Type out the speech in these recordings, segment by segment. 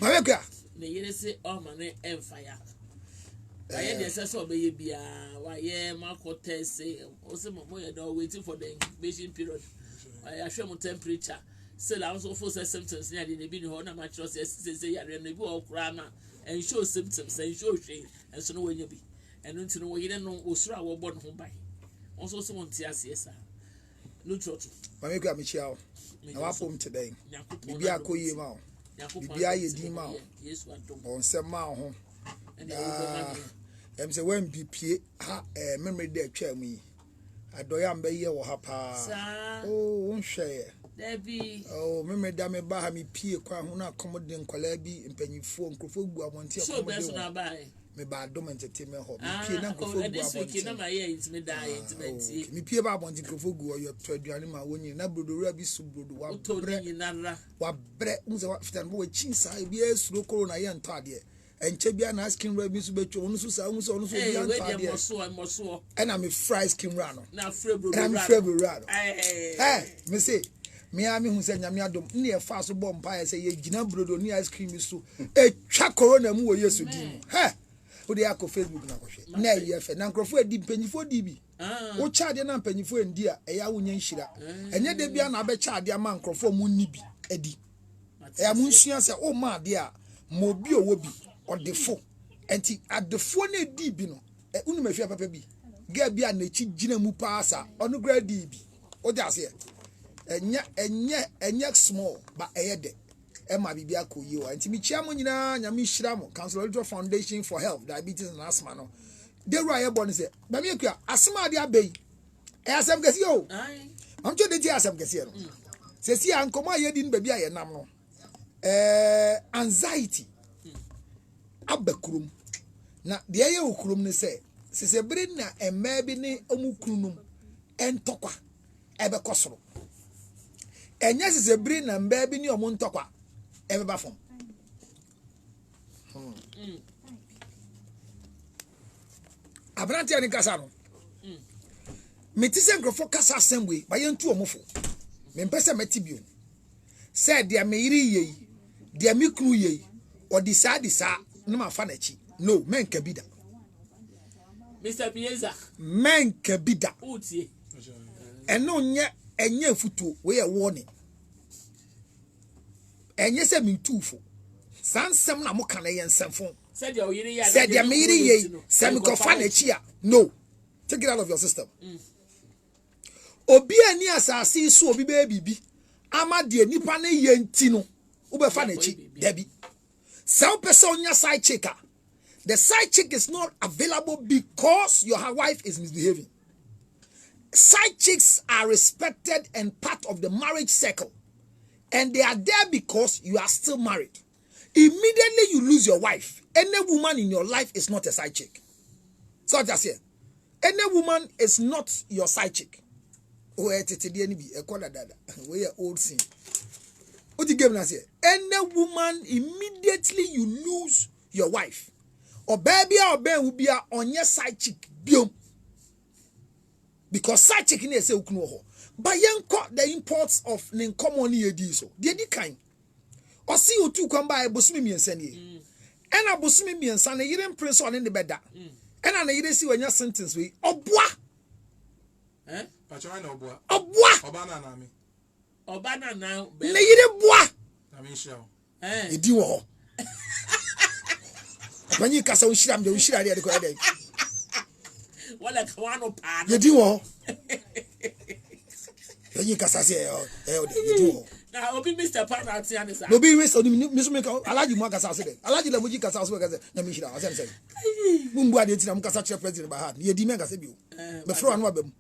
Mabeka. Ne yere say oh man en fire. I dey say so be bia why makote say o say mo ye don waiting for the incubation period. I assure mo temperature. Still also for symptoms near the be no na match say yare no bi o kra na and show symptoms and show shey and so no when you be. And until no yere no osura wo bo no ho bai. Also so won tia say sa. Lutterodt. Mabeka me chia o. Na wa pom today. Bibia akoyi ma o. Bibia ye di ma o. Yesu adom. On se ma ho. Em say when BPA ha memory dey twa mu yi. Adoya mba ye wo ha pa. Oh, unhwe. Debi. Oh, memory da me ba ha me pie kwa ho na accommodate nkwala bi mpanyifo nkrofo gu abonte accommodate. So be so na ba e. Me ba adom entertainment ho. Me pie na nkrofo gu abonte. This week na my year intimate. Me pie ba abonte nkrofo gu oyo to aduane ma wonyi na brodowura bi su brodo wa bre. Wa bre unze wa fitan bo chinsa bi esuro corona ye ntade. Enche bia na skin wrap bi su betwo onu su sa onu so bia ntade. Moso. And I'm a fry skin rano. Na frebo rano. Me say me ami hu se nyame adom ne e fa so bom pa say ye gina brodo ni ice cream so e twa corona mu wo yesu di wo de akọ Facebook na kọhwe na ye fe na nkrofo adi mpanyifo di bi wo chaade na mpanyifo endi a eya wo nya nhira enye de bia na be chaade ama nkrofo mu ni bi adi eya mu nsua se o ma de a mo bi owo bi odefo enti adefo na di bi no unu mafia papa bi ga bia na chi gina mu paasa onu gra di bi o de ase enye small ba eyede Emma Bibia Koyi, and Timichiamo Nina, Yami Shiramo, Council Lutterodt Foundation for Health, Diabetes and Asthma. No, they were born say, Bamika, Asma dia bay. Asam Gasio. I'm sure they tell some Gasio. Says here, Uncle my didn't baby I am. Anxiety. Abekrum. Na the air ukrum say, Sabrina and maybe Omukrunum and Tokwa Ebekosro. And yes, is a brain and baby near Montokwa. Ever bafom. Abranti ani kasa no. Metise nkrofo kasa assembly ba yentu omofo. Me mpese metibio. Said dia meiri ye, dia mikru ye, or disa no ma fa na chi. No, men kabida. Mr. Pieza. Men kabida. Utie. Eno nye enye futu we a warning. Enye se mi tufo sansem na mo kana ye nsefo said your yiri ya said ya miri ye se mi ko fa na chi a no take it out of your system obi ani asase so obi be bibi ama de nipa na ye nti no wo be fa na chi dabi some person onya side chick the side chick is not available because your wife is misbehaving. Side chicks are respected and part of the marriage circle. And they are there because you are still married. Immediately you lose your wife. Any woman in your life is not a side chick. So just here. Any woman is not your side chick. Oh, we are old sin. What you give us here? Any woman, immediately you lose your wife. Or baby or ben will be on your side chick. Because side chick in say uknuho. But yanko the imports of Ninkomoni Ediso. The kind. Or see you two come by Busmi and Sani. And a Busmi and Sani, you didn't press on in the bed. And I didn't see when your sentence we. Oh, bois! Eh? Pachana bois. Oh, bois! Obana nami. Obana now. Lady bois! I mean, show. Eh? You do all. When you cast on Shram, the Shira, the other. What a Kawano pad. You do all. You cast you do all. Now, Obi Mr. Panatianis. No be waste on Miss Miko. I like you, Marcus. I said, I like you, Lamuji Casas. Namishra, as I say. Mumba did some Cassacha president by heart. You demand as a view. The front one of them.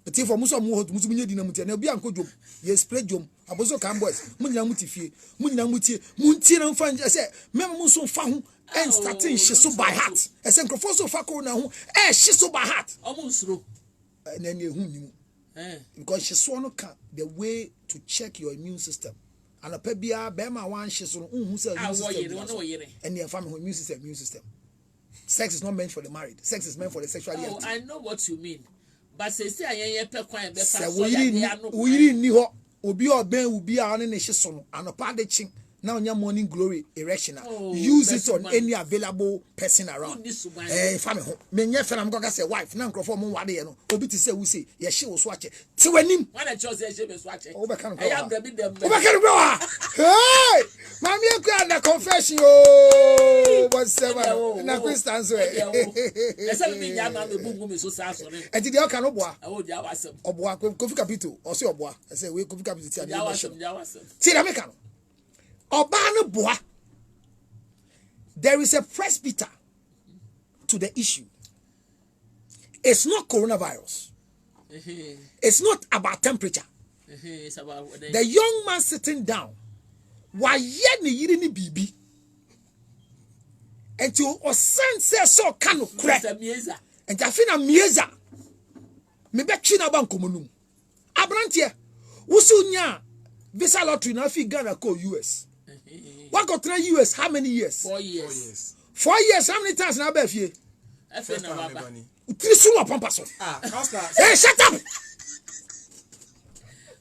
But if for Musa Moho, Musumia Dinamutia, no be Uncle Job, ye spread Jom, Abozo Camboys, Munyamuti, Munyamuti, Muntina Fan, I said, Member Muso found and starting Shiso by heart. A Sankofoso Fako now, eh, Shiso by heart. Almost through. And then you who knew. Because she swallow the way to check your immune system. And a pebia, Bema one she's on who says and your family immune system. Sex is not meant for the married. Sex is meant for the sexually active. I know what you mean. But say I am quiet. We didn't know. obi oben ubi a ne hye so no anopa de chin na onya morning glory erection Oh, use it best on man. any available person around fa me ho me nye fa na mko ka say wife na nkrofo mo wade ye no obi ti say we say ye hye wo so ache ti wanim when I chose ye be so ache o be kan ko I am the big them o be kan ko hey mami e kwa na confession oh but seven na Christian so e say me nya ma me bungu me so sa so ne e ti de o kan oboa I would ya wasem oboa Kofi Capito o say oboa e say we Kofi Capito ti ya wasem ti na me kan oba no boa. There is a presbyter to the issue. It's not coronavirus. It's not about temperature. It's about the young man sitting down. Why yet ni yiri ni bibi? And to o sense so kanu kure. And afina mieza. Me be china ban komunum. Abrantie. Usunya visa lottery na fi Ghana ko US. What got 3 US? How many years? 4 years. 4 years. How many times now, Befie? First time, Hey, shut up!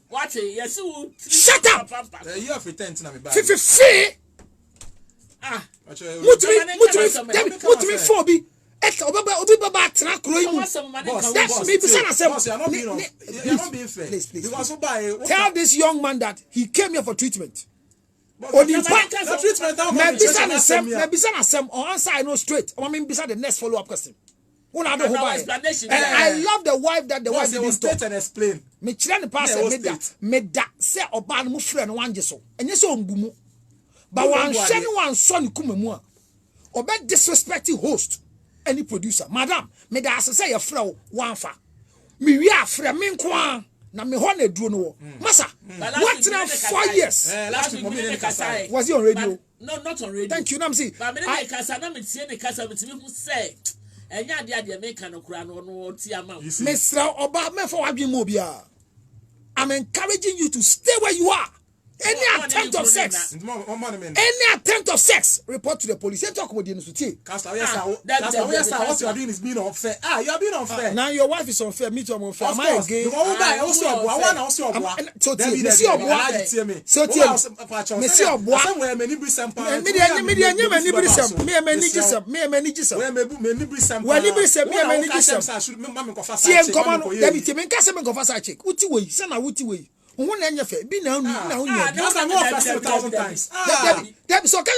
What? Yes, shut up! You have returned to me. Fifi! Ah, What me for be? That's me. Please. Tell this young man that he came here for treatment. Or the treatment. Or answer I know straight. I mean, beside the next follow-up question. And I love the wife that the wife didn't talk. And explain. Me children pastor me da say oba no frɛ no wanje so. Enye so ngumu. But one shani one son kumemu a. Oba disrespecting host any producer. Madam, me da say your frɛ one fa. Me wi afrɛ me nko na me ho na duro no. Masa, what now 4 years? Last week was he on radio? No, not on radio. Thank you, Namsi. But me na kasa na me tie ne kasa me timi hu say enya ade me kan okura no ti ama. Mr. Oba me for wadwe mo bia. I'm encouraging you to stay where you are. Any attempt of sex, report to the police. You talk about the institute. What you are doing is being unfair. You are being unfair. Now your wife is unfair. Me too, I'm unfair. Am I again? So can you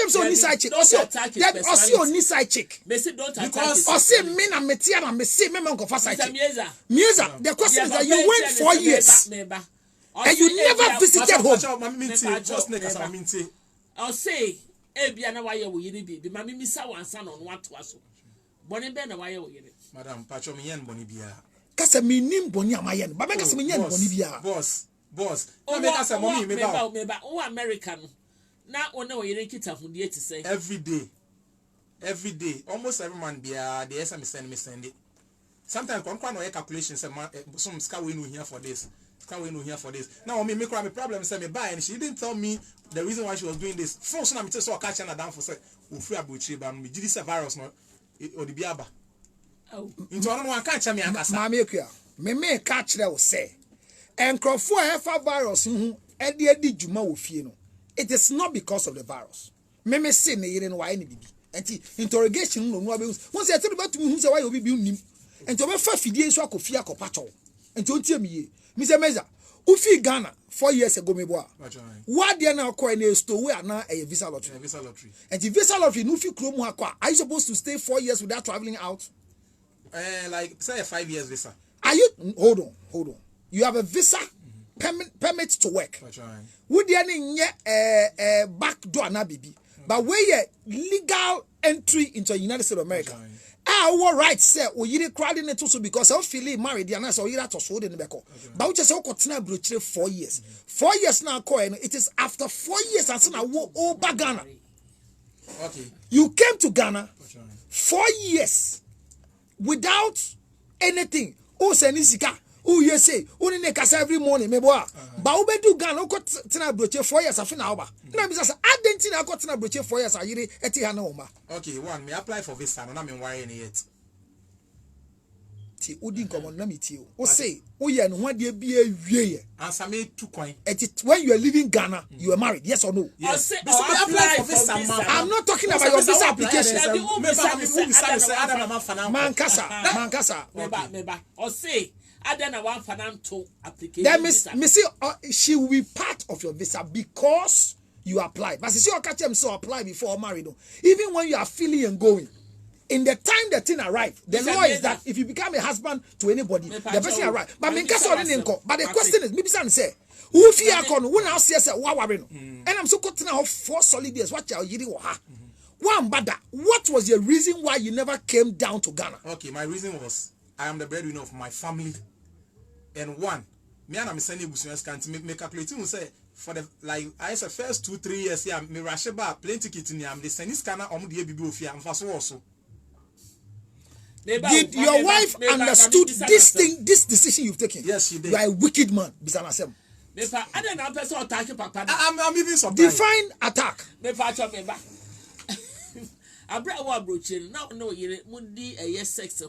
say on side chick? Also on side chick. Or say men and metia and me say me man go for side chick. Mieza, the question is that you went 4 years and you never visited home. I'll say, Ebia na why you yiri bi mama mi sa wansa no no ato aso. Boni be na why you yiri. Madam, pacho me yen boni bia. Kasa me nim boni amaye no. Baba kasa me yen boni bia. Boss. No me kasa mommy me ba. O American na one o yiri kita hunde ti say. Every day, almost every man bia the SMS me send it. Sometimes kwa no calculation say some scar we no here for this. Now me make a problem say me buy and she didn't tell me the reason why she was doing this. First na me tell so catch na down for say we free abuchi ba me gidi say virus no or the biaba. Oh. Into no one catch me akasa. Mama ekua. Me catch there will say. Enkrofo efa virus hu edi djuma wo fie no. It is not because of the virus. Me say ne yire no why ne bibi. Enti interrogation no no be won say tell about me hu say why obi bi unnim. Enti o be fa fidie nso akofie akopacho. Enti on tie me ye. Mr. Meza, ufi Ghana 4 years ago, meboa. What they now call a store na a visa lottery. And the visa lottery, nufi kromu hakwa. Are you supposed to stay 4 years without traveling out? Like say a 5 years visa. Are you? Hold on. You have a visa permit to work. Would you any back door na bibi? But where legal entry into the United States of America? Our right say we yiri crowding it also because I feel married and so you to so den beko. But we just say continue brochire 4 years. 4 years now it is after 4 years and na wo over Ghana. Okay. You came to Ghana 4 years without anything. Oh senisika. Oh you say only ne kasa every morning meboa. But we do Ghana o continue brochire 4 years afina oba. Na be say adentina continue brochire 4 years ayiri eti ha na oma. Okay, one me apply for visa no na me worry yet. meti odi nkomo na meti o say o ye no hwade bia wie answer me 2 coin. When you are leaving Ghana, you are married, yes or no? Yes. Apply for visa. I'm not talking about your visa application. Mankasa. Meba. Or say, I don't want financial application. That means she will be part of your visa because you apply. But see, you catch them so apply before married. Even when you are feeling and going. In the time the thing arrived, the law is that if you become a husband to anybody, the person arrived. But the question is, maybe some say, who fear con who now says and I'm so caught now 4 solid years. What you one bad. What was your reason why you never came down to Ghana? Okay, my reason was I am the breadwinner of my family, and one, me and I'm sending business can't make calculating say for the like I said first 2-3 years here, me rush about plane ticket in the sending scanner the BB of and fast also. Did your wife understood this decision you've taken? Yes, she did. You are a wicked man, Bisana. I'm even surprised. Define attack. Sex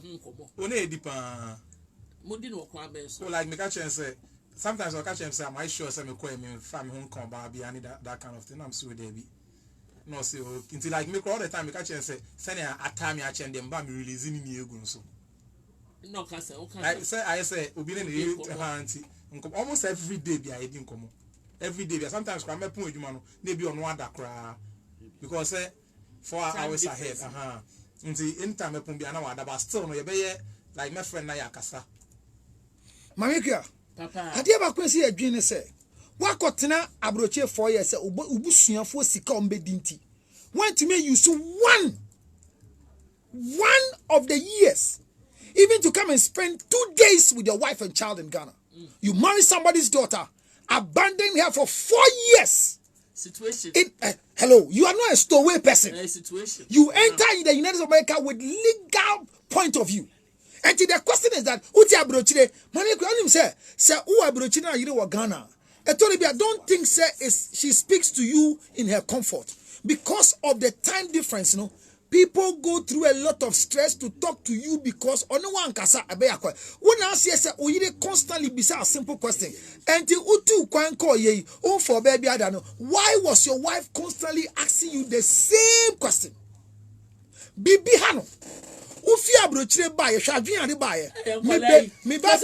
like me catch and say sometimes I catch and say am I sure say me call me family home come baby I need that kind of thing. I'm sure there be. No, see, until like me all the time, I catch and say, send a time I change them, but me releasing me ego so. No, I say, obedient auntie, almost every day be I didn't come. Every day, sometimes I'm a point, you maybe on one that cry because 4 hours ahead. Until anytime I put be another, but still, no, be like my friend Naya Kasa. Mamika, Papa, had you ever considered a genius say? Wakotena abroche 4 years ubusuafo sika ombedinti. When to me you so one of the years even to come and spend 2 days with your wife and child in Ghana. You marry somebody's daughter, abandon her for 4 years. Situation. Hello, you are not a stowaway person. Situation. You enter in the United States of America with legal point of view. And the question is that uti abrochire mani ko anim say u abrochire na yire wa Ghana. I don't think she speaks to you in her comfort because of the time difference. You know, people go through a lot of stress to talk to you because only one kasa abeyakwa. When I say you constantly be a simple question. Until utu kwan call ye for baby I don't know. Why was your wife constantly asking you the same question? Bibi hano. Ufi abrochire ba ye hwadwen ade ba ye. Me ba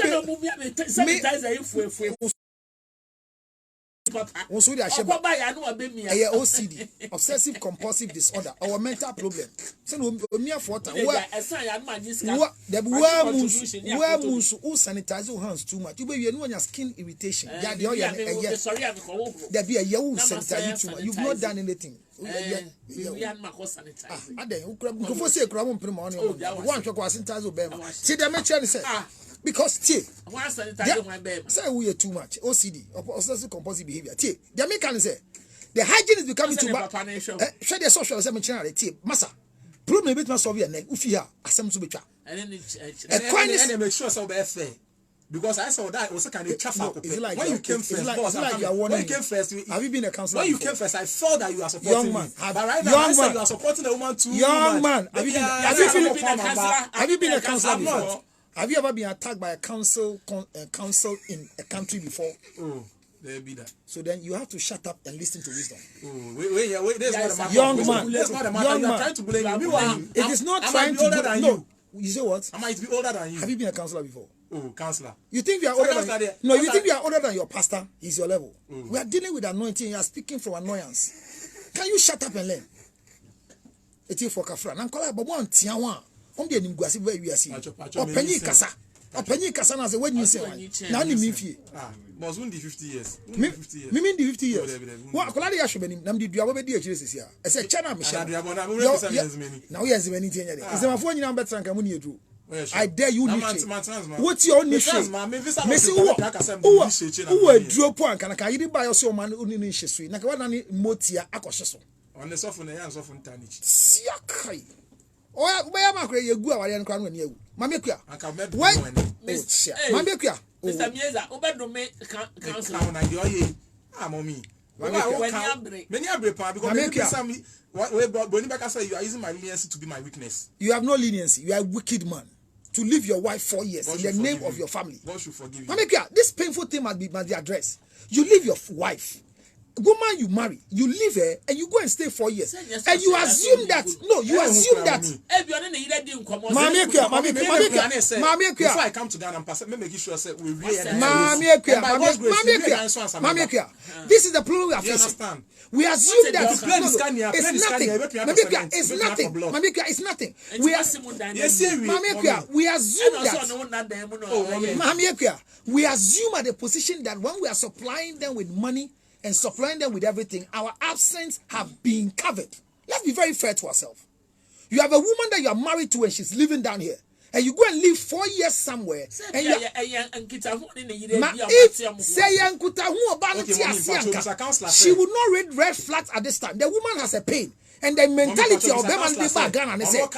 OCD, obsessive compulsive disorder, or mental problem. So who sanitize your hands too much. You be your skin irritation. There be a sanitize too much. You've not done anything. Because say we are too much OCD or obsessive compulsive behavior. The American say the hygiene is becoming too bad. Share the social massa problem bit must solve your neck. Ufia asem so betwa. And make sure so be fair. Because I saw that also kind of traffic. When you came first, when you came first, have you been a counselor? When you came first, I thought that you are supporting young man. But right now, I said you are supporting a woman too. Young man, have you been a counselor before? Have you ever been attacked by a council in a country before? Oh, there be that. So then you have to shut up and listen to wisdom. Oh, wait. That's not the matter. Young man. That's not the matter. You are trying to blame me. It is not trying to blame you. You say what? I might be older than you. Have you been a counselor before? Oh, counselor. You think you are older than no? You think you are older than your pastor? He's your level. We are dealing with anointing. You are speaking from annoyance. Can you shut up and learn? It's for Kafra. Nankola, but one tiawa. The nimguasi where we are seeing. Penny Kasa. Penny Kasa na say when you say now you mean fie. But soon the 50 years. Me mean the 50 years. What kolade ya shobeni nam di duabo be di echire sisia. E say chana me share. Now yes many thing here. Is my phone nyina better nka mu ne edu. I dare you niche. What's your niche? Messi who drop one can I you buy your man uni niche sweet. Na kwa na ni motia akoshe so. On the sofa na yan sofa ntanich. Siakai. Oya makre yegu aware nkwa no egu. Mame kua. Why? Mame kua. Mr. Mieza, obedome council na de oye. Mommy. Many abre pa because maybe some boni baka say you are using my leniency to be my weakness. You have no leniency. You are a wicked man. to leave your wife 4 years God in the should name forgive of you. your family. God should forgive you. Mami Kia, this painful thing must be addressed. You leave your wife. Woman you marry, you leave her and you go and stay 4 years. And you assume that, no, you assume that. Mami Kia, before I come to Ghana, I'm making sure that we really Mami Kia, this is the problem we are facing. We assume that it's nothing. It's nothing. Mami Kia, it's nothing. We assume that. Mami Kia, we assume at the position that when we are supplying them with money and supplying them with everything, our absence have been covered. Let's be very fair to ourselves. You have a woman that you are married to and she's living down here, and you go and live 4 years somewhere. And she would not read red flags at this time. The woman has a pain. And the mentality of them and people are Ghana and they say, you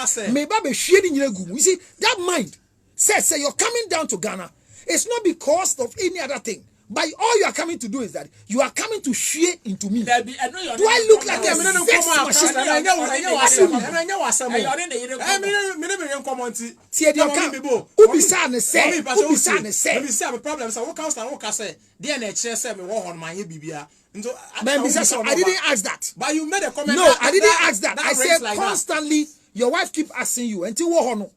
see, that mind says, say you're coming down to Ghana. It's not because of any other thing. But all you are coming to do is that you are coming to share into me. Do I look like a sex machine? I didn't ask that. But you made a comment. No, I didn't ask that. I said constantly, your wife keep asking you until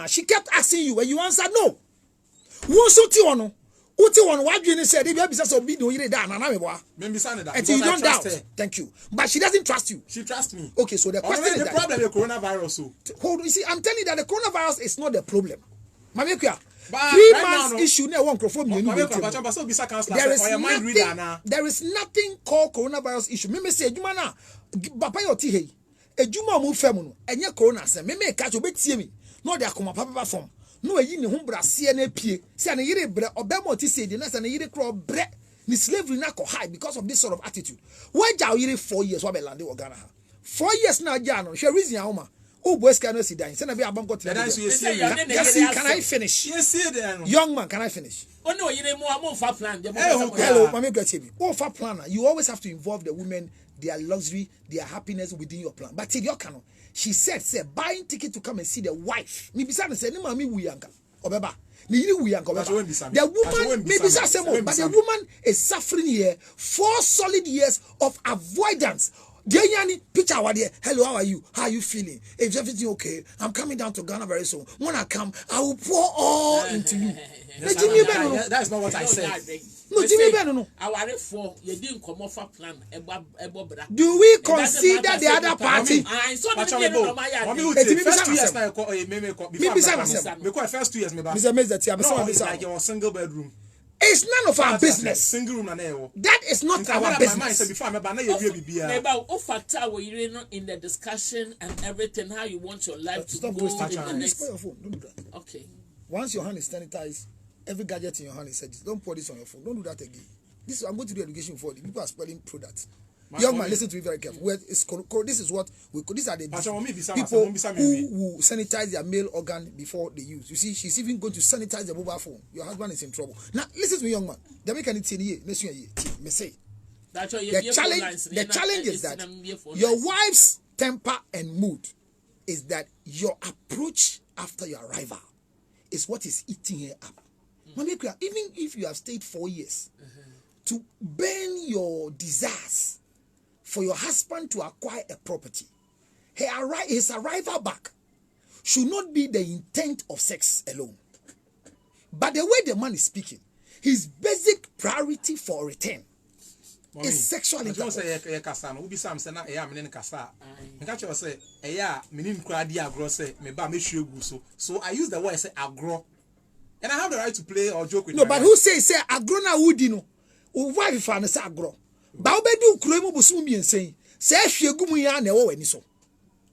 she kept asking you and you answered no. What you said, until you don't doubt. Thank you. But she doesn't trust you. She trusts me. Okay, so the question is the problem is coronavirus. Hold on, you see, I'm telling you that the coronavirus is not the problem. Mamekua, 3 months issue there is nothing called coronavirus issue. Me say Jumana, Papa Yoti, a Juma move femono, and your corona, me catch a bit see me. No, they are come papa form. No, you know, Humbra, CNAP, say, yere bre, or Bemoti say, the next and a yere crow bre, the slavery not high because of this sort of attitude. Why are you 4 years? What Landi or Ghana? 4 years now, Jano, she reason Yama. Oh, boys cannot see that. Send a bit of bunko. Can I finish? Yes, young man, can I finish? Oh, no, you're more far plan. Hello, Mammy Gatsibi. Oh, for planner, you always have to involve the women, their luxury, their happiness within your plan. But your canon. She said, buying ticket to come and see the wife. Maybe Sana said, Mami Wuyanka, Obeba. The woman, maybe but the woman is suffering here 4 solid years of avoidance. Dear picture what there. Hello, how are you? How are you feeling? Is everything okay? I'm coming down to Ghana very soon. When I come, I will pour all into you. That's not what I said. No, Jimmy Beno. Do we consider the other party? Single bedroom. It's none of our business. Single room that is not our business. In the discussion and everything, how you want your life to go. Okay. Once your hand is sanitized, every gadget in your hand is said, don't pour this on your phone. Don't do that again. I'm going to do education for you. People are spelling products. Young man, listen to me very carefully. This is what these are the people who will sanitize their male organ before they use. You see, she's even going to sanitize the mobile phone. Your husband is in trouble. Now, listen to me, young man. The challenge is that your wife's temper and mood is that your approach after your arrival is what is eating her up. Even if you have stayed 4 years to burn your desires for your husband to acquire a property, his arrival back should not be the intent of sex alone. But the way the man is speaking, his basic priority for return is sexual intercourse. So I use the word say agro. And I have the right to play or joke with no, but who say agro na woodino? Why if I say agro? Baobedu Kuremo Busumi and saying, say Shigumu and Oweniso.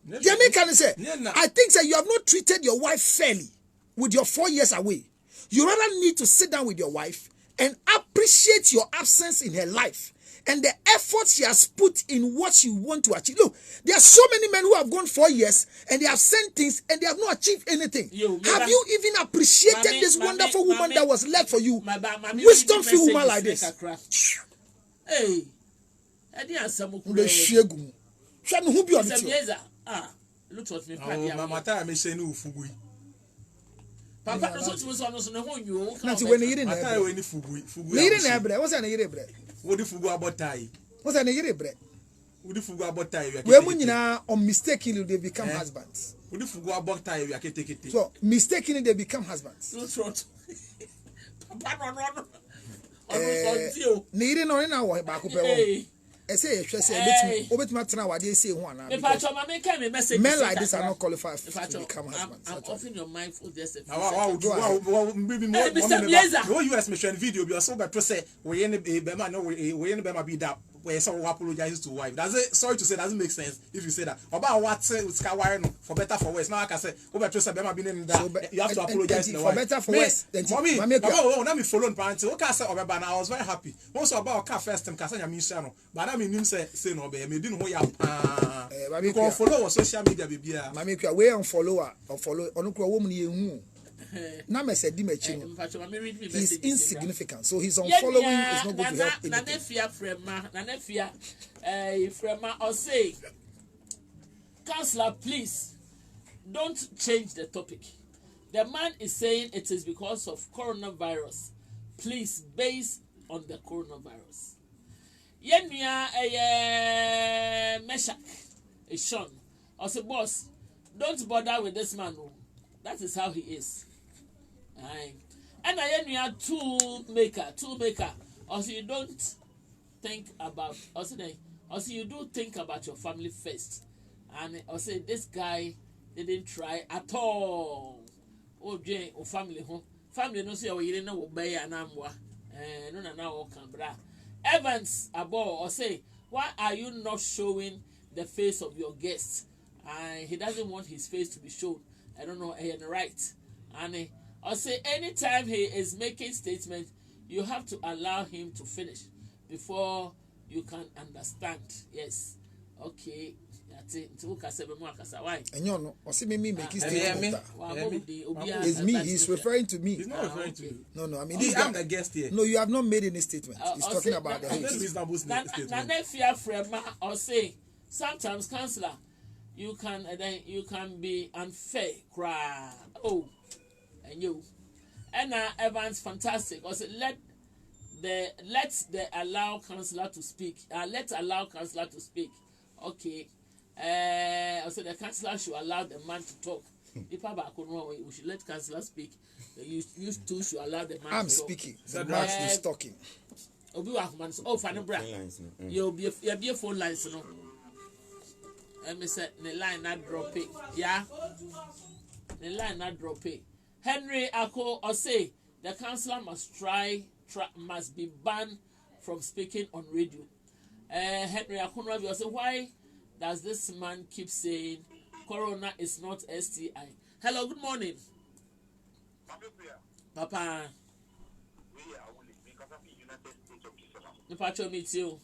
Jamaican say, I think that you have not treated your wife fairly with your 4 years away. You rather need to sit down with your wife and appreciate your absence in her life and the effort she has put in what you want to achieve. Look, there are so many men who have gone 4 years and they have sent things and they have not achieved anything. Have you even appreciated this wonderful woman that was left for you? Wisdom-filled woman like this. Hey, I didn't who be on it. Lutterodt me Oh, my time is saying no fugui. Papa so to me so no so ne ho nyo. Na ti when yiri My na time ebre. when you fugui. Ne yiri na ebre. What's na yiri ebre? What the fugu about tie? What's na yiri ebre? What the fugu about tie? We mu nyina mistakenly they become husbands. What the fugu about tie? We are take it. So mistakenly they become husbands. Lutterodt. Papa no. Ne yiri no na wo ba ko pe wo. Ese ye hwe se obetuma tena wade ese ho ana. Me pacho ma me can me message. Men like this are not qualified to become husbands. I'm offering your mind for this. Wow, maybe more. US mission video be so better say we any bema no we any bema be that where someone apologizes to wife. Does it? Sorry to say, doesn't make sense if you say that. About what sky wiring for better for worse. Now I can say, over to say bema be named that you have to apologize to the wife. For better for worse. Mommy, oh, now me follow parents. Okay, I say over, but I was very happy. Also about car first time, Kasanya Mishano. But I mean, say no, be me didn't know ya. Because follow social media, baby. Mammy, we on follower or follow on a woman you. Nama said he's insignificant, so his unfollowing is not going to help anything. Frema or say, Counselor, please don't change the topic. The man is saying it is because of coronavirus. Please, based on the coronavirus. Yenya Meshach, a Sean, or say, boss, don't bother with this man. That is how he is. Aye. And I am tool maker. Also, you don't think about. Also, you do think about your family first. And also, this guy didn't try at all. Oh, Jane, oh, family, home. Family, no, see, you didn't know what bay and amwa. No, no, Cambra. Evans, abo, or say, why are you not showing the face of your guest? And he doesn't want his face to be shown. I don't know, and right. And I'll say anytime he is making statements, you have to allow him to finish before you can understand. Yes. Okay. That's it. Why? And you know, I see me making statements. It's me. He's referring to me. He's not referring to you. No. I mean, I'm the guest here. No, you have not made any statement. He's talking about the host. I'll say sometimes, Counselor, you can be unfair, cry. Oh, and you, and Evans, fantastic. Also, let allow Counselor to speak. Let's allow Counselor to speak. Okay. Also, the Counselor should allow the man to talk. If we should let Counselor speak. You two should allow the man to talk. I'm speaking. The man is talking. Oh, funny bra. You'll be a phone lines, no. Let me say the line not drop it. Yeah. The line not drop it. Henry Ako or say the Counselor must be banned from speaking on radio. Henry Ako will say, why does this man keep saying corona is not STI? Hello, good morning. Papa. Papa, meet you.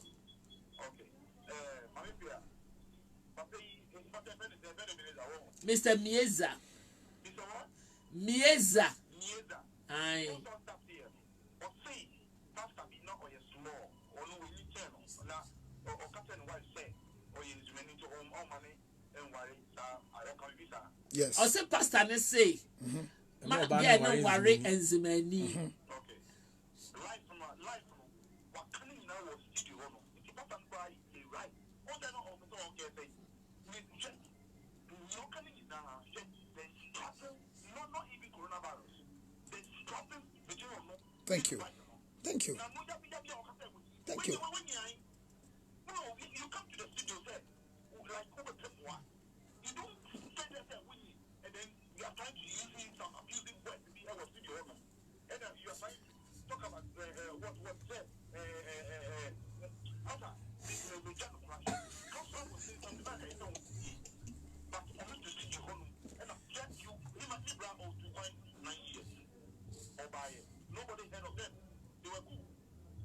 Mr. Mieza. Aye. Yes. I say pastor ne say. Ma dia no worry enzimani. Thank you. Thank you. Thank you. You come to the studio, like you don't say that and then you are trying to use some abusing words to be our studio owner. And you are trying to talk about what said. This will be just a crash. Council will say something like I don't see. But I'm not to studio owner. And I've checked you, he must be brown of 2.9 years. Or by it. Nobody heard of them. They were cool.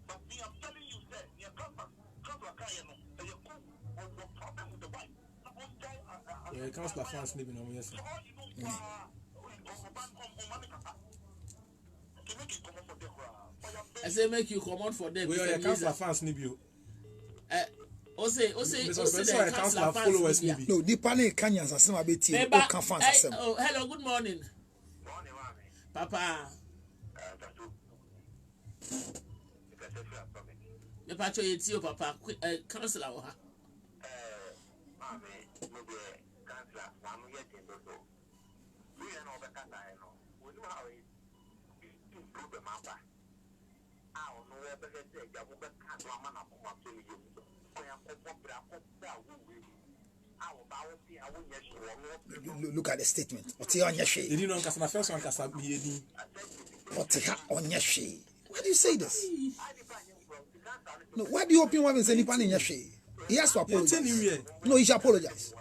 But me, I'm telling you, sir, near Council Kayano, they are cool. Or problem with the wife. Yeah, Counselor fans living on yes. I say make you come out for them. We are Counselor fans need you. Ose the councillor followers maybe. No, the panel Kenyans are some abeti. Oh, can fans asem. Oh, hello, good morning. Morning, mommy. Papa. Me pacho yeti o papa councillor wa. Mommy, maybe councillor, I'm getting to do. We are not the councillor, no. We know how it improve the mapper. I don't know where the head is. I will get councillor man up on my family. Look at the statement. What's on your shade? You know, because my first one can be What's on your shade? Why do you say this? No, why do you open one and say Nipan in your shade? He has to apologize. No, he should apologize.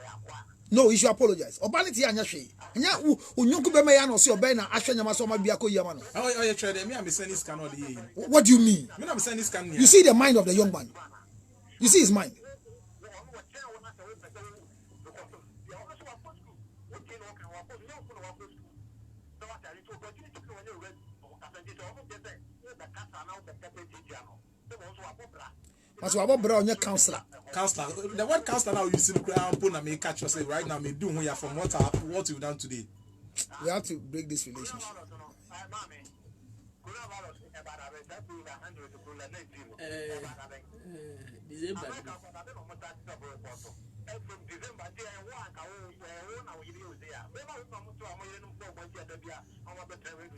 No, he should apologize. Obanity and your shade. And ya unyoku be me no see obena ahwe nyama so ma biako yama no. Oh, you trade me am sending scan all the. What do you mean? Me am sending scan. You see the mind of the young man. You see his mind. Mas wa bobra onye counselor. Counselor. The word counselor now you see the ground put na me catch you say right now me do who you from what you've done today. We have to break this relationship.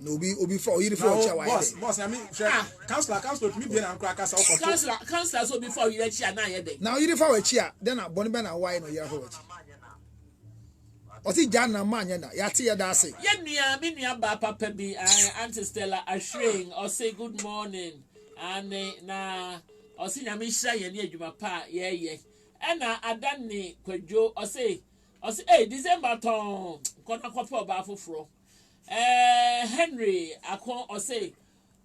No, be for you boss, I mean, counselor, me being crack as Counselor, so before you let you now you for a chair, then a bonnie ben and wine or your horse. Oti Jana man yana yati ya dase. Yenya minya ba papa bi Auntie Stella ashring or say good morning and na or say nyame hira ye ne adwuma pa ye ena adane kwadwo or say hey December ton kona kwapo ba foforo Henry akon or say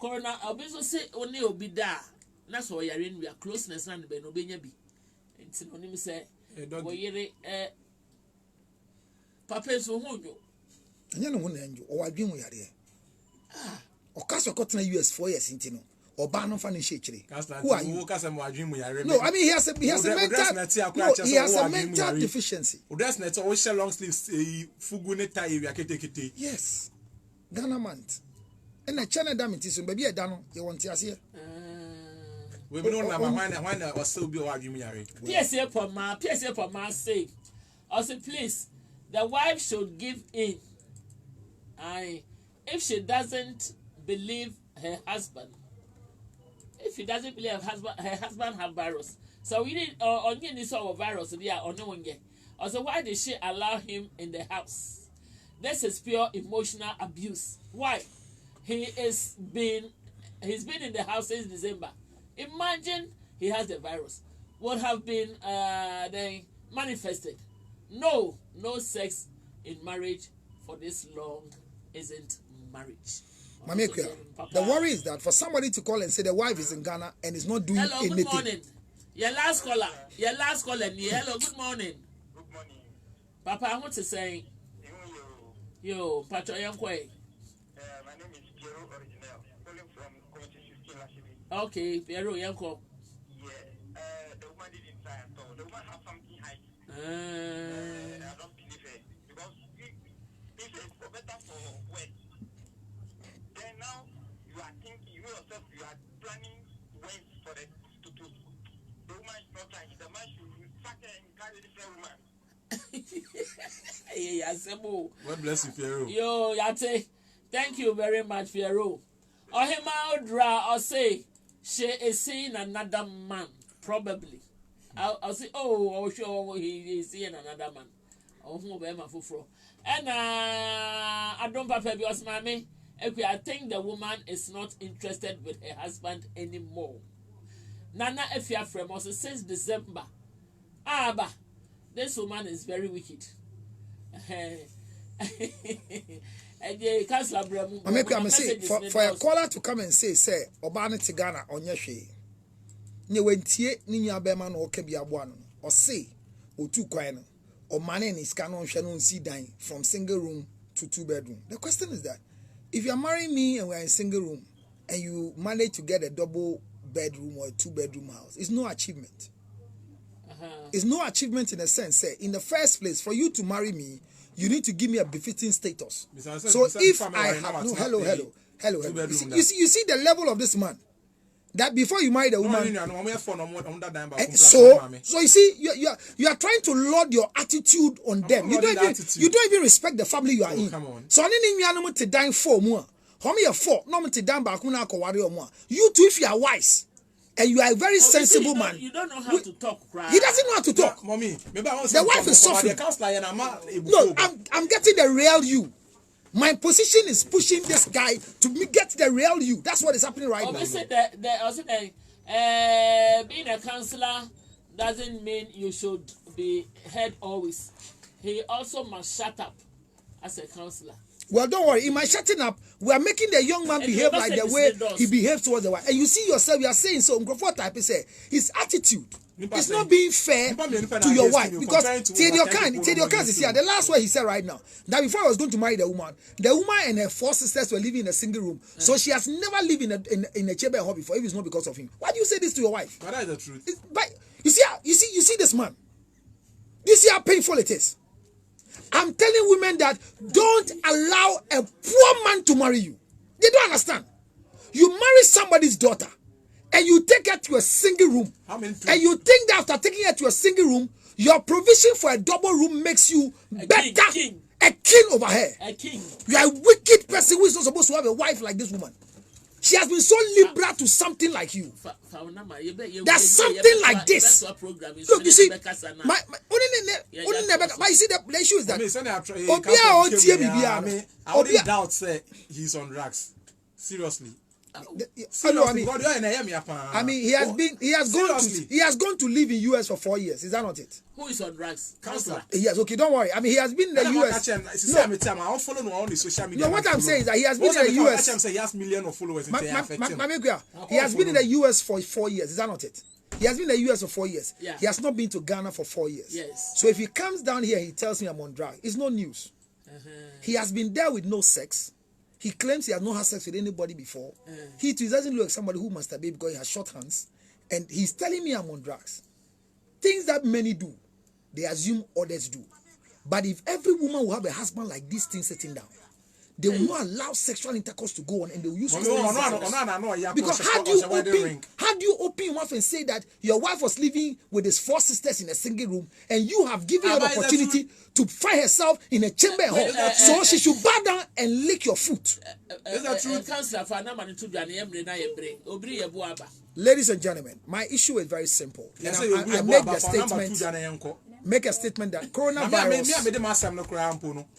corona obiso say oni obi da na so yare we are closeness na be no benya bi enti no nim say wo yere Papa so hunjo. Anya no huna njo. O wadwen wo yare. O kaso kotena US 4 years intino. Oba no fa no shechire. Who are you? No, I mean he has a mental deficiency. Dress net o share long sleeves fugu ne tie area kete. Yes. Ghana man. And a channel damage so baby e da no ye wonte ase. We be no na when o still be o adwum yare. PSA for my sake. Also please the wife should give in. If she doesn't believe her husband, her husband have virus. So we need only this sort of virus. Yeah, or no one get. Also, why did she allow him in the house? This is pure emotional abuse. Why? He's been in the house since December. Imagine he has the virus. Would have been they manifested. No sex in marriage for this long isn't marriage. Mamekua, the worry is that for somebody to call and say the wife is in Ghana and is not doing anything. Good morning. Your last caller. Hello, good morning. Good morning. Papa, I want to say, yo, Pacho Yankwe. My name is Piero Original, calling from Community 16 Lashibi. Okay, Piero Yanko. Yeah, the woman didn't try at all. The woman has something high. I don't believe it because if it's for better for work, then now you are thinking you yourself you are planning ways for the woman is not trying. The man should fuck her and carry the woman. God bless you, Piero. Yo, Yate, thank you very much, Piero. Ohima Odra, or say she is seeing another man, probably. I'll say, oh, sure, he is seeing another man. Oh, and I don't papa because mommy. I think the woman is not interested with her husband anymore. Nana, if you are from us since December, but this woman is very wicked. For a caller to come and say, Obana Tigana on your shade. Ni wentie ni nua bema no oka bia boa no o say otu kwan no o mane ni ska no hwe no si dan from single room to 2-bedroom. The question is that if you are marrying me and we are in single room and you manage to get a double bedroom or a 2-bedroom house, it's no achievement. It's no achievement in a sense. Say, in the first place, for you to marry me, you need to give me a befitting status. So if I have no, hello. You see the level of this man. That before you marry the woman, so you see, you are trying to load your attitude on them. You don't even respect the family you are in. So I to dine for more. How many 4? No to dine back when I more. You too, if you are wise and you are a very sensible man. You don't know how to talk, right? He doesn't know how to talk. Mommy, the wife is suffering. No, I'm getting the real you. My position is pushing this guy to get the real you. That's what is happening right now. Obviously, being a counselor doesn't mean you should be heard always. He also must shut up as a counselor. Well, don't worry. In my shutting up, we are making the young man behave like the way he behaves towards the wife. And you see yourself, you are saying so. Type is his attitude. It's not being fair to your wife because Tediokan is here. The last word he said right now that before I was going to marry the woman and her 4 sisters were living in a single room. So she has never lived in a chamber hall before. If it's not because of him, why do you say this to your wife? But that is the truth. But you see this man. You see how painful it is. I'm telling women that don't allow a poor man to marry you. They don't understand. You marry somebody's daughter. And you take her to a single room. And you think that after taking her to a single room, your provision for a double room makes you better. A king over her. A king. You are a wicked person who is not supposed to have a wife like this woman. She has been so liberal to something like you. There's something like this. Look, you see, but you see the issue is that I wouldn't doubt say he's on drugs. Seriously. I mean, he has gone to live in US for 4 years. Is that not it? Who is on drugs? Counselor. Yes. Okay. Don't worry. I mean, he has been in the US. No, what I'm saying is that he has been in the US. He has millions of followers. He has been in the US for 4 years. Is that not it? He has been in the US for 4 years. Yeah. He has not been to Ghana for 4 years. Yes. So if he comes down here, he tells me I'm on drugs. It's no news. He has been there with no sex. He claims he has not had sex with anybody before. He too doesn't look like somebody who masturbates because he has short hands. And he's telling me I'm on drugs. Things that many do, they assume others do. But if every woman will have a husband like this thing sitting down, they will not allow sexual intercourse to go on and they will use because how do you open your mouth and say that your wife was living with his 4 sisters in a single room and you have given her the opportunity to find herself in a chamber hall so she should bow down and lick your foot? Is that true? Ladies and gentlemen, my issue is very simple. And I make a statement that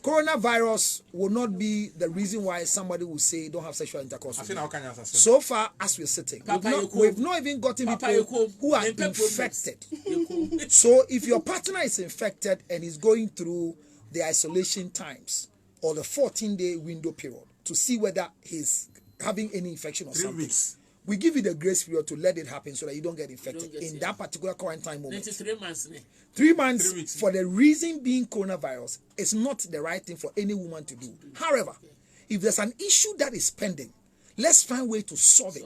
coronavirus will not be the reason why somebody will say don't have sexual intercourse with me. So far as we're sitting, we've not even gotten people who are infected. So if your partner is infected and is going through the isolation times or the 14-day window period to see whether he's having any infection or something, 3 weeks. we give you the grace period to let it happen so that you don't get infected in that particular quarantine moment. 3 months. 3 months for the reason being coronavirus is not the right thing for any woman to do. However, if there's an issue that is pending, let's find a way to solve it.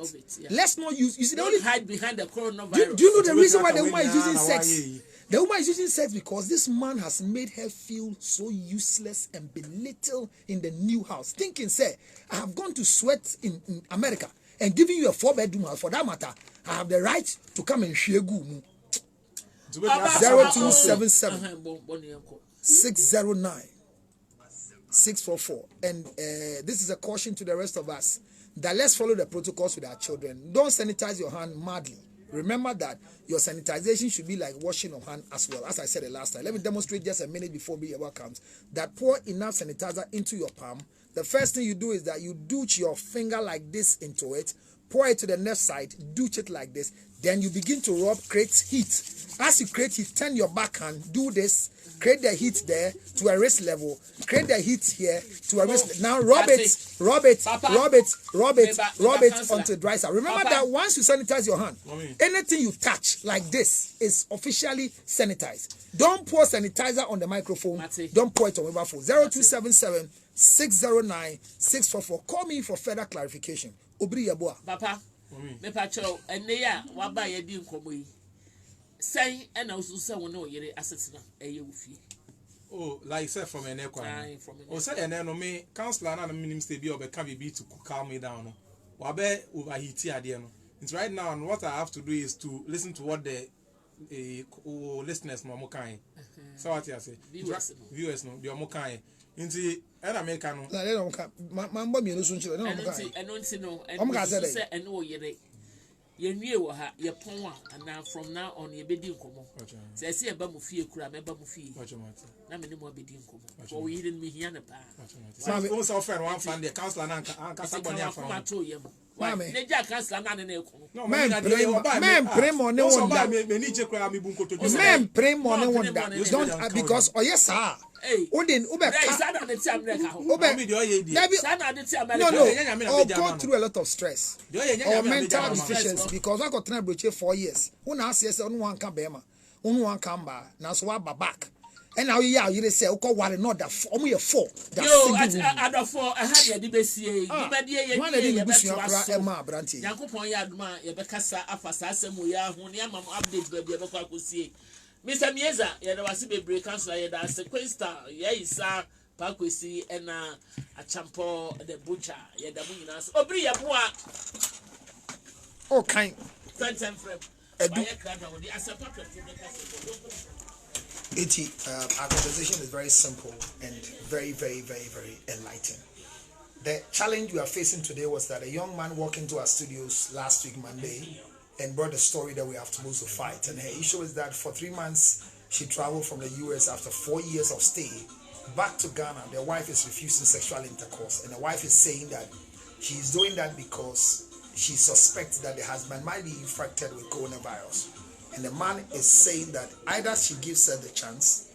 Let's not use. You see, don't hide behind the coronavirus. Do you know the reason why the woman is using sex? The woman is using sex because this man has made her feel so useless and belittled in the new house. Thinking, say, I have gone to sweat in America and giving you a 4-bedroom house. For that matter, I have the right to come and share goo. 0277 609 644. And this is a caution to the rest of us that let's follow the protocols with our children. Don't sanitize your hand madly. Remember that your sanitization should be like washing of hand as well. As I said the last time, let me demonstrate just a minute before Biyawa comes. That pour enough sanitizer into your palm. The first thing you do is that you douche your finger like this into it. Pour it to the left side, douche it like this. Then you begin to rub, create heat. As you create heat, turn your backhand, do this, create the heat there to a wrist level, create the heat here to a wrist. Now rub it until it dries out. Remember that once you sanitize your hand, anything you touch like this is officially sanitized. Don't pour sanitizer on the microphone. Don't pour it on mobile phone. 0277 609 644. Call me for further clarification. Obri Yabua. Papa, me pacho, and they are what by a deal. say and also say one no yere asset na eye Oh, like say from an equine. Oh, say and then me counselor and minister be or can be to calm me down. Wabe overheat here. It's right now, and what I have to do is to listen to what the listeners no more kind. So what you say? Viewers no, be more kind. Inti, and American. No, they don't come. My mommy no soon. They don't come. I don't know. And say and no yere. Ye knew ha ye pon and now from now on ye bedi nkomo. Say see eba mu fie kura me eba mu fie. Na me ne mo bedi nkomo. For we hidden me here na pa. So also friend one fan the counselor na anka somebody afan. Mame. Neja counselor na ne ekono. No, men pray money wonder. Me ni je kura me bu nkoto. Men pray money wonder. Don't because oh yes sir. Odin ube no go through a lot of stress or mental deficiency because I got trained for 4 years. Who now says on one can be on one can ba now so back. And now you say okay what not that for me 4 that 4 I had ya dibesi Yakupon ya aduma ya bekasa afasa asemu ya hu ne amam update ba bia bekwa akosie Mr. Mieza ya da wase bebre councilor ya da sequence ya isa pakwesi ena achampo the butcher ya da mu nyina obri ya boa kind time frame our conversation is very simple and very, very, very, very enlightening. The challenge we are facing today was that a young man walked into our studios last week, Monday, and brought a story that we have supposed to fight. And her issue is that for 3 months, she traveled from the US after 4 years of stay back to Ghana. Their wife is refusing sexual intercourse. And the wife is saying that she's doing that because she suspects that the husband might be infected with coronavirus. And the man is saying that either she gives him the chance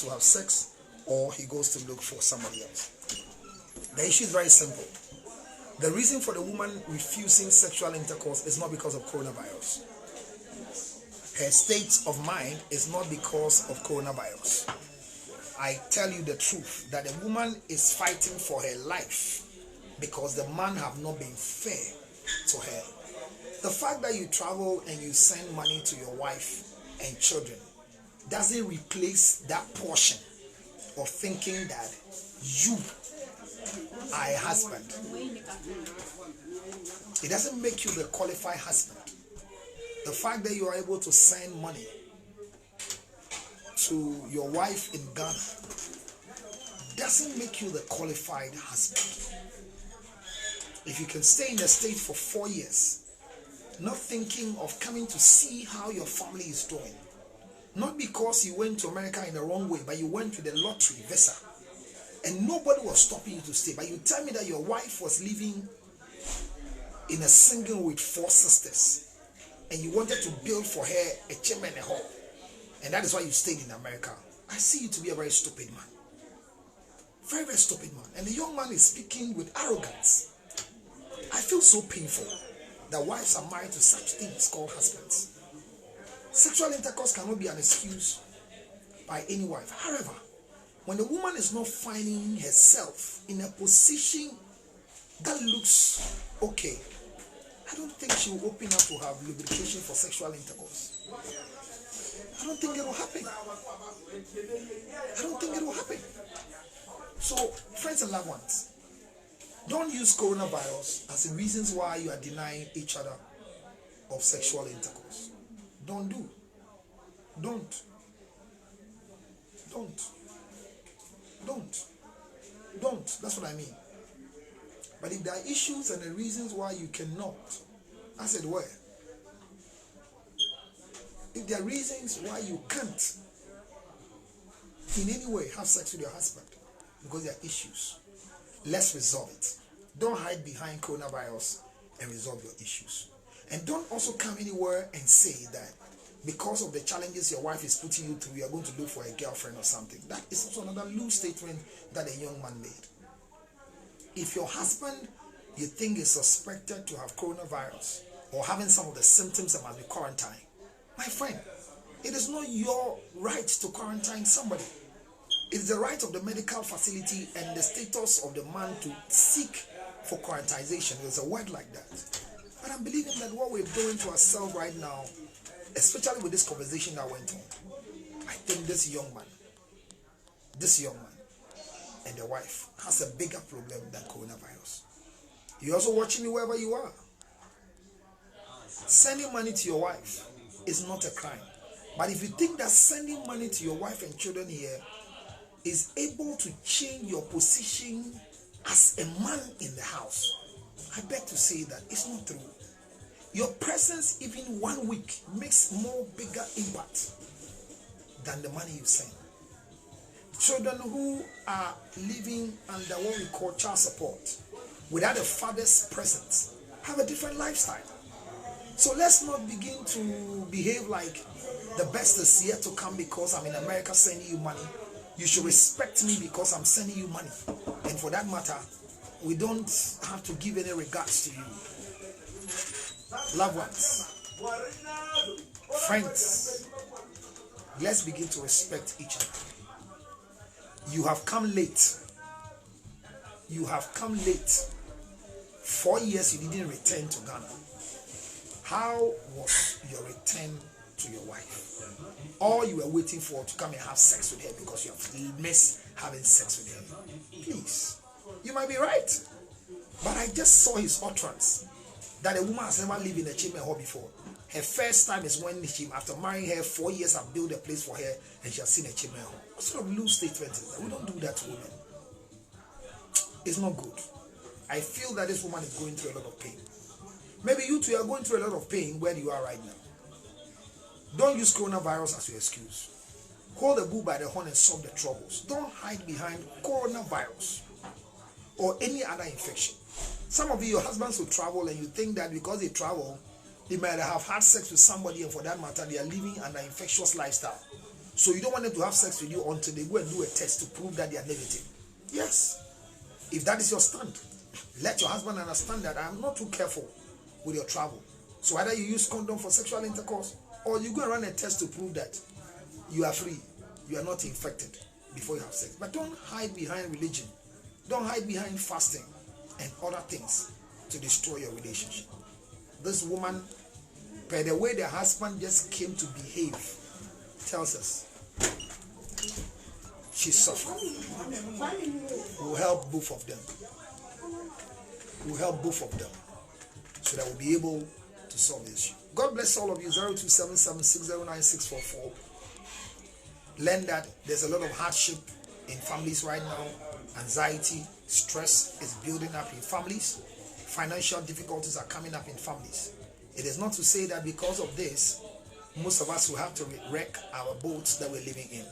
to have sex, or he goes to look for somebody else. The issue is very simple. The reason for the woman refusing sexual intercourse is not because of coronavirus. Her state of mind is not because of coronavirus. I tell you the truth, that the woman is fighting for her life because the man have not been fair to her. The fact that you travel and you send money to your wife and children doesn't replace that portion of thinking that you are a husband. It doesn't make you the qualified husband. The fact that you are able to send money to your wife in Ghana doesn't make you the qualified husband. If you can stay in the state for 4 years, not thinking of coming to see how your family is doing, not because you went to America in the wrong way, but you went with the lottery visa and nobody was stopping you to stay, but you tell me that your wife was living in a single with 4 sisters and you wanted to build for her a chamber and a hall, and that is why you stayed in America. I see you to be a very stupid man. Very, very stupid man. And the young man is speaking with arrogance. I feel so painful that wives are married to such things called husbands. Sexual intercourse cannot be an excuse by any wife. However, when the woman is not finding herself in a position that looks okay, I don't think she will open up to have lubrication for sexual intercourse. I don't think it will happen. I don't think it will happen. So, friends and loved ones, don't use coronavirus as the reasons why you are denying each other of sexual intercourse. Don't. That's what I mean. But if there are issues and the reasons why you cannot, as it were, if there are reasons why you can't in any way have sex with your husband because there are issues, let's resolve it. Don't hide behind coronavirus and resolve your issues. And don't also come anywhere and say that because of the challenges your wife is putting you through, you are going to look for a girlfriend or something. That is also another loose statement that a young man made. If your husband, you think, is suspected to have coronavirus or having some of the symptoms that must be quarantined, my friend, it is not your right to quarantine somebody. It's the right of the medical facility and the status of the man to seek for quarantization. There's a word like that. But I'm believing that what we're doing to ourselves right now, especially with this conversation that went on, I think this young man and the wife has a bigger problem than coronavirus. You're also watching me wherever you are. Sending money to your wife is not a crime. But if you think that sending money to your wife and children here is able to change your position as a man in the house, I beg to say that it's not true. Your presence even 1 week makes more bigger impact than the money you send. Children who are living under what we call child support without a father's presence have a different lifestyle. So let's not begin to behave like the best is yet to come because I'm in America sending you money. You should respect me because I'm sending you money. And for that matter, we don't have to give any regards to you. Loved ones, friends, let's begin to respect each other. You have come late. You have come late. 4 years you didn't return to Ghana. How was your return to your wife? Or you were waiting for her to come and have sex with her because you have missed having sex with her? Please, you might be right. But I just saw his utterance that a woman has never lived in a chamber hall before. Her first time is when she, after marrying her, 4 years, have built a place for her and she has seen a chamber hall. What sort of loose statement is that? We don't do that to women. It's not good. I feel that this woman is going through a lot of pain. Maybe you two are going through a lot of pain where you are right now. Don't use coronavirus as your excuse. Hold the bull by the horn and solve the troubles. Don't hide behind coronavirus or any other infection. Some of you, your husbands will travel and you think that because they travel, they might have had sex with somebody and for that matter, they are living an infectious lifestyle. So you don't want them to have sex with you until they go and do a test to prove that they are negative. Yes. If that is your stand, let your husband understand that I am not too careful with your travel. So either you use condom for sexual intercourse or you go and run a test to prove that you are free, you are not infected before you have sex. But don't hide behind religion. Don't hide behind fasting and other things to destroy your relationship. This woman, by the way the husband just came to behave, tells us she's suffering. We'll help both of them. We'll help both of them so that we'll be able to solve the issue. God bless all of you. 0277609644. Learn that there's a lot of hardship in families right now. Anxiety, stress is building up in families. Financial difficulties are coming up in families. It is not to say that because of this, most of us will have to wreck our boats that we're living in.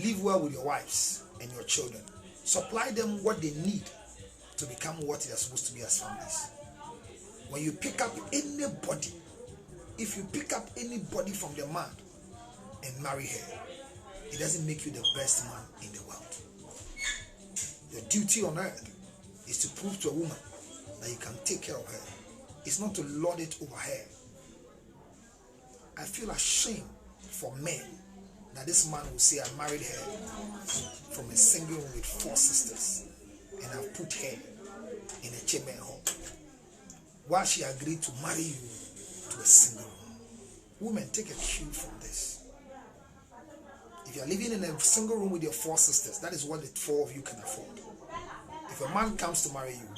Live well with your wives and your children. Supply them what they need to become what they are supposed to be as families. When you pick up anybody, if you pick up anybody from the man and marry her, it doesn't make you the best man in the world. Your duty on earth is to prove to a woman that you can take care of her. It's not to lord it over her. I feel ashamed for men that this man will say, I married her from a single room with 4 sisters and I've put her in a chamber home while she agreed to marry you to a single room. Women, take a cue from this. If you are living in a single room with your 4 sisters, that is what the 4 of you can afford. If a man comes to marry you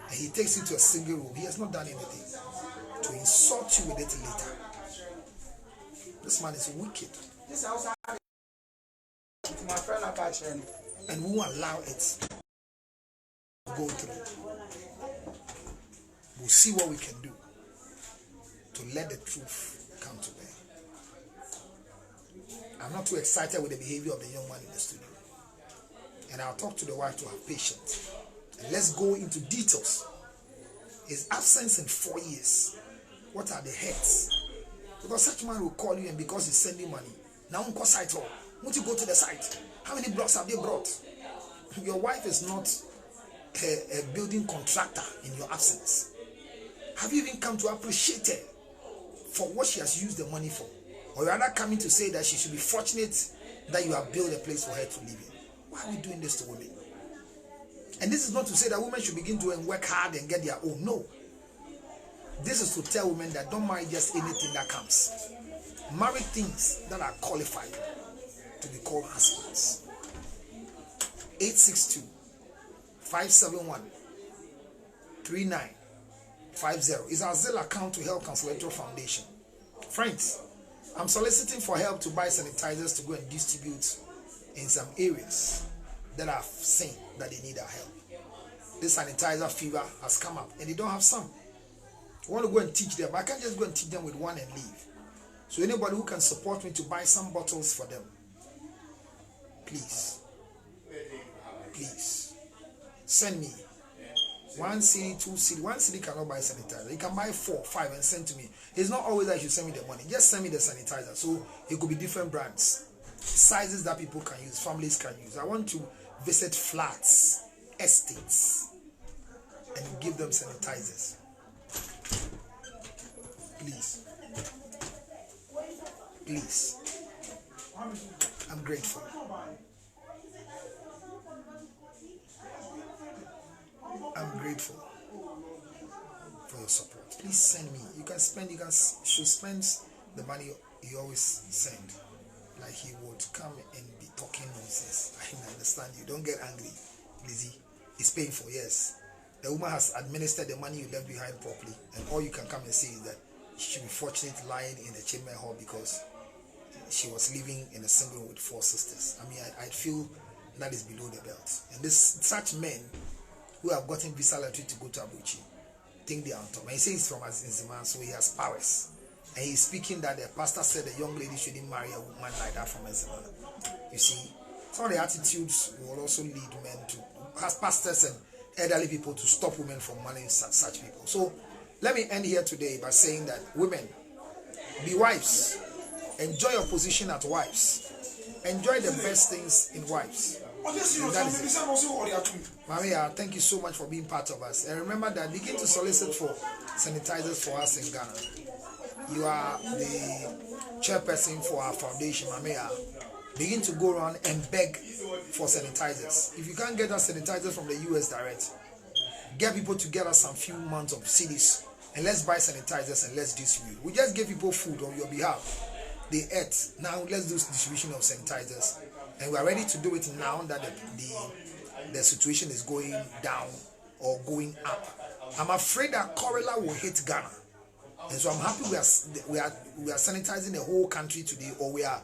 and he takes you to a single room, he has not done anything to insult you with it later. This man is wicked. And we won't allow it to go through. We'll see what we can do to let the truth come to bear. I'm not too excited with the behavior of the young man in the studio. And I'll talk to the wife to have patience. And let's go into details. His absence in 4 years. What are the heads? Because such man will call you and because he's sending money. Now on site all. Won't you go to the site? How many blocks have they brought? Your wife is not a building contractor in your absence. Have you even come to appreciate her for what she has used the money for? Or you are not coming to say that she should be fortunate that you have built a place for her to live in? Why are we doing this to women? And this is not to say that women should begin to work hard and get their own. No. This is to tell women that don't marry just anything that comes. Marry things that are qualified to be called husbands. 862-571-3950 is our Zelle account to help Council Electoral Foundation. Friends, I'm soliciting for help to buy sanitizers to go and distribute in some areas that I've seen that they need our help. This sanitizer fever has come up and they don't have some. I want to go and teach them, but I can't just go and teach them with one and leave. So anybody who can support me to buy some bottles for them, please send me 1 CD, 2 CD. 1 CD cannot buy sanitizer. You can buy 4, 5 and send to me. It's not always that you should send me the money. Just send me the sanitizer. So it could be different brands, sizes that people can use, families can use. I want to visit flats, estates, and give them sanitizers. Please. I'm grateful. I'm grateful for your support. Please send me. You should spend the money you always send. Like he would come and be talking nonsense. I understand you. Don't get angry, Lizzie. It's painful, yes. The woman has administered the money you left behind properly, and all you can come and say is that she should be fortunate lying in the chamber hall because she was living in a single room with 4 sisters. I mean, I feel that is below the belt. And such men who have gotten visa lottery to go to Abuchi think they are on top. And he says he's from Azinziman, so he has powers. And he's speaking that the pastor said the young lady shouldn't marry a woman like that from Azinziman. You see, some of the attitudes will also lead men to, as pastors and elderly people, to stop women from marrying such people. So let me end here today by saying that women, be wives. Enjoy your position as wives. Enjoy the best things in wives. And that is it. Maria, thank you so much for being part of us. And remember that begin to solicit for sanitizers for us in Ghana. You are the chairperson for our foundation, Maria. Begin to go around and beg for sanitizers. If you can't get us sanitizers from the US direct, get people to get us some few months of CDs and let's buy sanitizers and let's distribute. We just give people food on your behalf. They ate. Now let's do distribution of sanitizers. And we are ready to do it now that the situation is going down or going up. I'm afraid that cholera will hit Ghana. And so I'm happy we are sanitizing the whole country today, or we are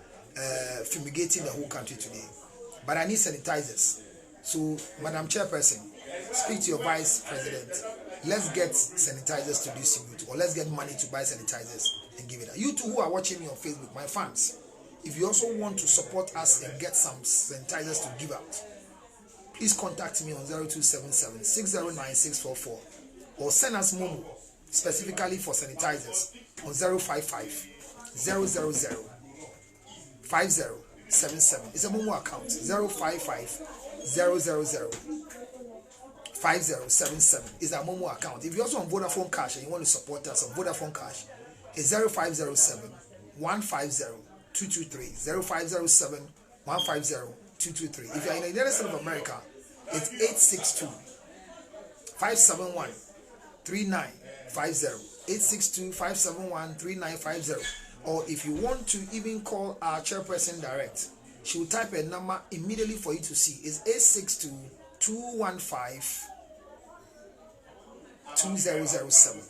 fumigating the whole country today. But I need sanitizers. So, Madam Chairperson, speak to your Vice President. Let's get sanitizers to distribute, or let's get money to buy sanitizers and give it out. You two who are watching me on Facebook, my fans, if you also want to support us and get some sanitizers to give out, please contact me on 0277 609644 or send us Momo specifically for sanitizers on 055 000 5077. It's a Momo account 055 000 5077 is our Momo account. If you're also on Vodafone Cash and you want to support us on Vodafone Cash, it's 0507 150 223 0507 150 223. If you're in the United States of America, it's 862 571 3950 862 571 3950. Or if you want to even call our chairperson direct, she will type a number immediately for you to see. It's 862 215 2007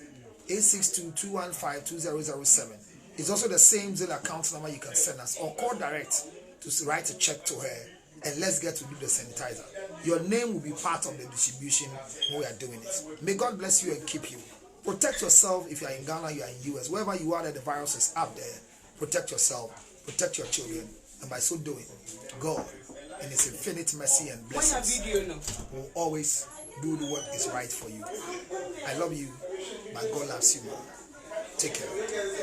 862 215 2007. It's also the same Zelle account number you can send us, or call direct to write a check to her, and let's get to do the sanitizer. Your name will be part of the distribution when we are doing it. May God bless you and keep you. Protect yourself. If you are in Ghana, you are in US, wherever you are that the virus is up there, protect yourself, protect your children, and by so doing, God in His infinite mercy and blessings will always do what is right for you. I love you, but God loves you more. Take care.